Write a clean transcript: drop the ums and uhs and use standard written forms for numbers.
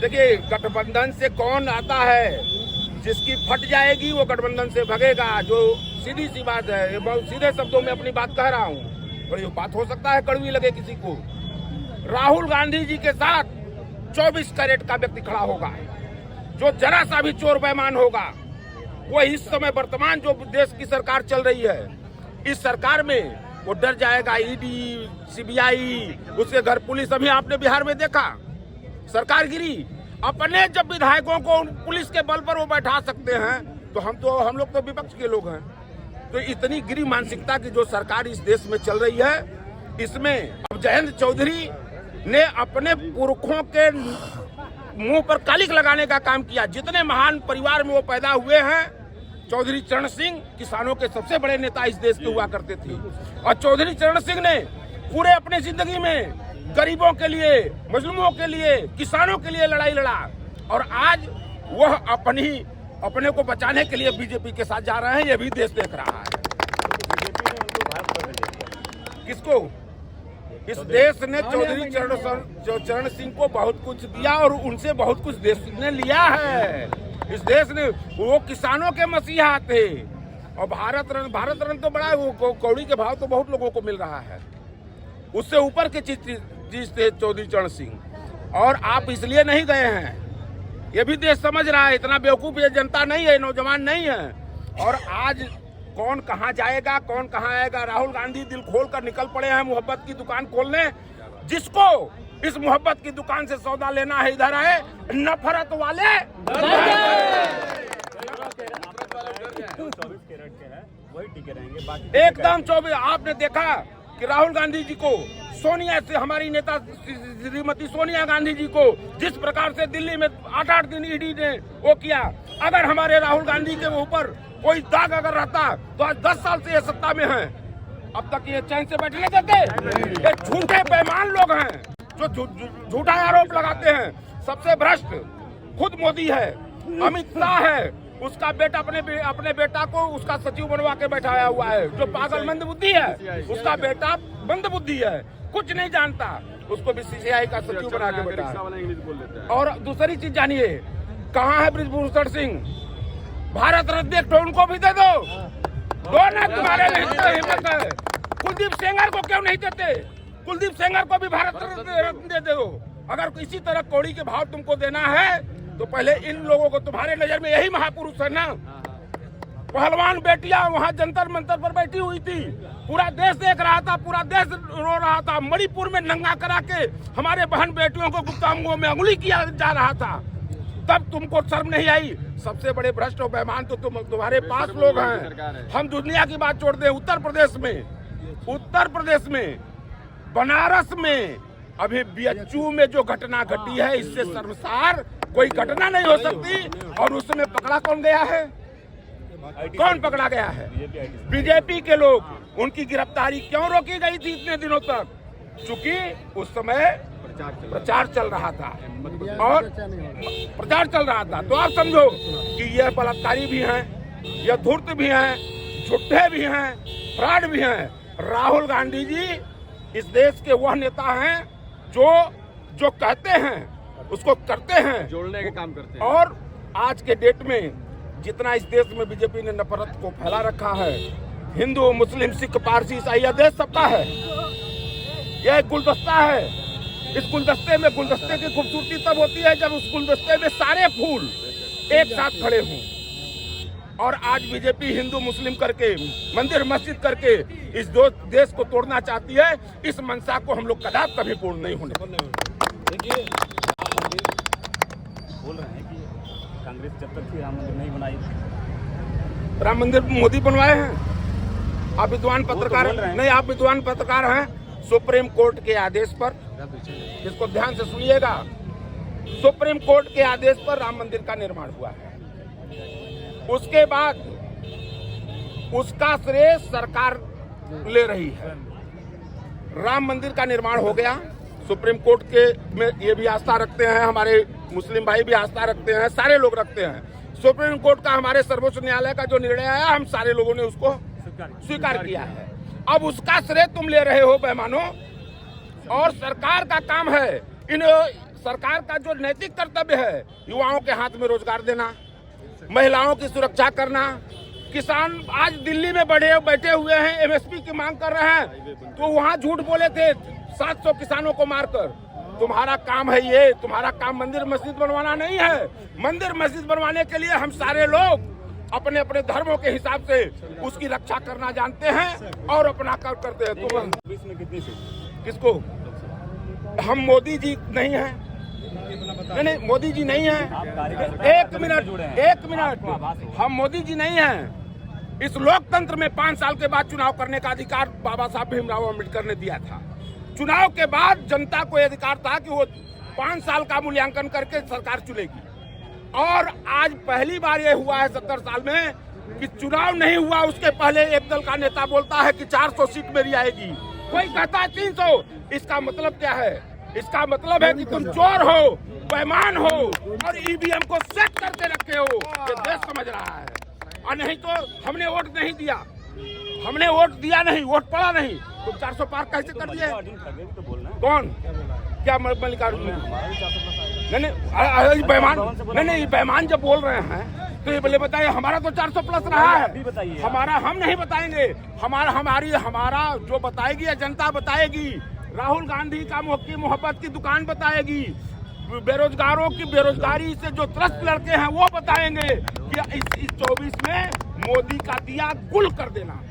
देखिए, गठबंधन से कौन आता है? जिसकी फट जाएगी वो गठबंधन से भगेगा। जो सीधी सी बात है, ये बहुत सीधे शब्दों में अपनी बात कह रहा हूँ, और ये बात हो सकता है कड़वी लगे किसी को। राहुल गांधी जी के साथ 24 कैरेट का व्यक्ति खड़ा होगा। जो जरा सा भी चोर बेईमान होगा, वो इस समय वर्तमान जो देश की सरकार चल रही है, इस सरकार में वो डर जाएगा। ईडी, सीबीआई, उसके घर पुलिस। अभी आपने बिहार में देखा, सरकार गिरी। अपने जब विधायकों को पुलिस के बल पर वो बैठा सकते हैं, तो हम लोग तो विपक्ष के लोग हैं। तो इतनी गिरी मानसिकता की जो सरकार इस देश में चल रही है, इसमें अब जयंत चौधरी ने अपने पुरखों के मुंह पर कालिक लगाने का काम किया। जितने महान परिवार में वो पैदा हुए हैं, चौधरी चरण सिंह किसानों के सबसे बड़े नेता इस देश के हुआ करते थे, और चौधरी चरण सिंह ने पूरे अपने जिंदगी में गरीबों के लिए, मजलूमों के लिए, किसानों के लिए लड़ाई लड़ा। और आज वह अपने को बचाने के लिए बीजेपी के साथ जा रहे हैं। ये भी देश देख रहा है। किसको? इस देश ने चौधरी चरण सिंह को बहुत कुछ दिया, और उनसे बहुत कुछ देश ने लिया है। इस देश ने, वो किसानों के मसीहा थे। और भारत रत्न तो बड़ा, वो कौड़ी के भाव तो बहुत लोगों को मिल रहा है। उससे ऊपर की चीज थे चौधरी चरण सिंह। और आप इसलिए नहीं गए हैं, ये भी देश समझ रहा है। इतना बेवकूफ ये जनता नहीं है, नौजवान नहीं है। और आज कौन कहाँ जाएगा, कौन कहाँ आएगा? राहुल गांधी दिल खोल कर निकल पड़े हैं मोहब्बत की दुकान खोलने। जिसको इस मोहब्बत की दुकान से सौदा लेना है, इधर आए। नफरत वाले एकदम 24। आपने देखा कि राहुल गांधी जी को, सोनिया से, हमारी नेता श्रीमती सोनिया गांधी जी को जिस प्रकार से दिल्ली में 8-8 दिन ईडी ने वो किया, अगर हमारे राहुल गांधी के ऊपर कोई दाग अगर रहता तो आज 10 साल से ये सत्ता में हैं, अब तक ये चैन से बैठने देते। ये झूठे बेईमान लोग हैं जो झूठा आरोप लगाते हैं। सबसे भ्रष्ट खुद मोदी है, अमित शाह है। उसका बेटा अपने बेटा को उसका सचिव बनवा के बैठाया हुआ है। जो पागल मंद बुद्धि है, उसका बेटा मंद बुद्धि है, कुछ नहीं जानता, उसको बीसीसीआई का सचिव बना के बैठा। और दूसरी चीज जानिए, कहाँ है बृजभूषण सिंह? भारत रत्न एक उनको भी दे दो। ना तुम्हारे नहीं हिम्मत है। कुलदीप सेंगर को क्यों नहीं देते? कुलदीप सेंगर को भी भारत रत्न दे दो। अगर इसी तरह कौड़ी के भाव तुमको देना है, तो पहले इन लोगों को, तुम्हारे नजर में यही महापुरुष है ना? पहलवान बेटियां वहां जंतर मंतर पर बैठी हुई थी, पूरा देश देख रहा था, पूरा देश रो रहा था। मणिपुर में नंगा करा के हमारे बहन बेटियों को गुप्तांगों में अंगुली किया जा रहा था, तब तुमको शर्म नहीं आई? सबसे बड़े भ्रष्ट और बेईमान तो तुम्हारे पास लोग हैं। हम दुनिया की बात छोड़ दें, उत्तर प्रदेश में बनारस में अभी बीएचयू में जो घटना घटी है, इससे शर्मसार कोई घटना नहीं हो सकती। और उसमें पकड़ा कौन गया है? कौन पकड़ा गया है? बीजेपी के लोग। उनकी गिरफ्तारी क्यों रोकी गई थी इतने दिनों तक? चूंकि उस समय प्रचार चल रहा था, और प्रचार चल रहा था। तो आप समझो कि यह बलात्कारी भी हैं, यह धूर्त भी हैं, झूठे भी हैं, फ्रॉड भी हैं। राहुल गांधी जी इस देश के वह नेता हैं जो कहते हैं उसको करते हैं, जोड़ने का काम करते हैं। और आज के डेट में जितना इस देश में बीजेपी ने नफरत को फैला रखा है, हिंदू, मुस्लिम, सिख, पारसी, ईसाई, यह देश सबका है। यह एक गुलदस्ता है। इस गुलदस्ते में, गुलदस्ते की खूबसूरती तब होती है जब उस गुलदस्ते में सारे फूल एक साथ खड़े हों। और आज बीजेपी हिंदू मुस्लिम करके, मंदिर मस्जिद करके इस देश को तोड़ना चाहती है। इस मंशा को हम लोग कभी पूर्ण नहीं होने। देखिए, बोल रहे हैं कि कांग्रेस जब तक राम मंदिर नहीं बनाई, राम मंदिर मोदी बनवाए हैं। आप विद्वान पत्रकार नहीं, आप विद्वान पत्रकार हैं। सुप्रीम कोर्ट के आदेश पर, इसको ध्यान से सुनिएगा, सुप्रीम कोर्ट के आदेश पर राम मंदिर का निर्माण हुआ है। उसके बाद उसका श्रेय सरकार ले रही है। राम मंदिर का निर्माण हो गया। सुप्रीम कोर्ट के में ये भी आस्था रखते हैं, हमारे मुस्लिम भाई भी आस्था रखते हैं, सारे लोग रखते हैं। सुप्रीम कोर्ट का, हमारे सर्वोच्च न्यायालय का जो निर्णय आया, हम सारे लोगों ने उसको स्वीकार किया है। अब उसका श्रेय तुम ले रहे हो बेईमानों। और सरकार का काम है इन सरकार का जो नैतिक कर्तव्य है, युवाओं के हाथ में रोजगार देना, महिलाओं की सुरक्षा करना। किसान आज दिल्ली में बैठे हुए हैं, एमएसपी की मांग कर रहे हैं, तो वहां झूठ बोले थे 700 किसानों को मारकर। तुम्हारा काम है ये, तुम्हारा काम मंदिर मस्जिद बनवाना नहीं है। मंदिर मस्जिद बनवाने के लिए हम सारे लोग अपने अपने धर्मों के हिसाब से उसकी रक्षा करना जानते हैं और अपना कर करते हैं। तुम इसमें कितनी सीट? किसको? हम मोदी जी नहीं हैं। नहीं, मोदी जी नहीं हैं। एक मिनट, हम मोदी जी नहीं हैं। इस लोकतंत्र में 5 साल के बाद चुनाव करने का अधिकार बाबा साहब भीमराव अम्बेडकर ने दिया था। चुनाव के बाद जनता को अधिकार था कि वो 5 साल का मूल्यांकन करके सरकार चुनेगी। और आज पहली बार ये हुआ है 70 साल में कि चुनाव नहीं हुआ, उसके पहले एक दल का नेता बोलता है कि 400 सीट मेरी आएगी, कोई कहता है 300। इसका मतलब क्या है? इसका मतलब है कि तुम चोर हो, बेईमान हो और ईवीएम को सेट करके रखे हो। ये देश समझ रहा है। और नहीं तो हमने वोट नहीं दिया, हमने वोट दिया नहीं, वोट पड़ा नहीं, तुम 400 पार कैसे कर दिए? कौन? क्या मल्लिकार्जुन? नहीं, बेईमान नहीं, बेईमान जब बोल रहे हैं तो ये बोले बताइए हमारा तो 400 प्लस रहा है। हमारा हम नहीं बताएंगे, हमारा जो बताएगी या जनता बताएगी। राहुल गांधी का की मोहब्बत की दुकान बताएगी, बेरोजगारों की बेरोजगारी से जो त्रस्त लड़के हैं वो बताएंगे कि इस 24 में मोदी का दिया गुल कर देना।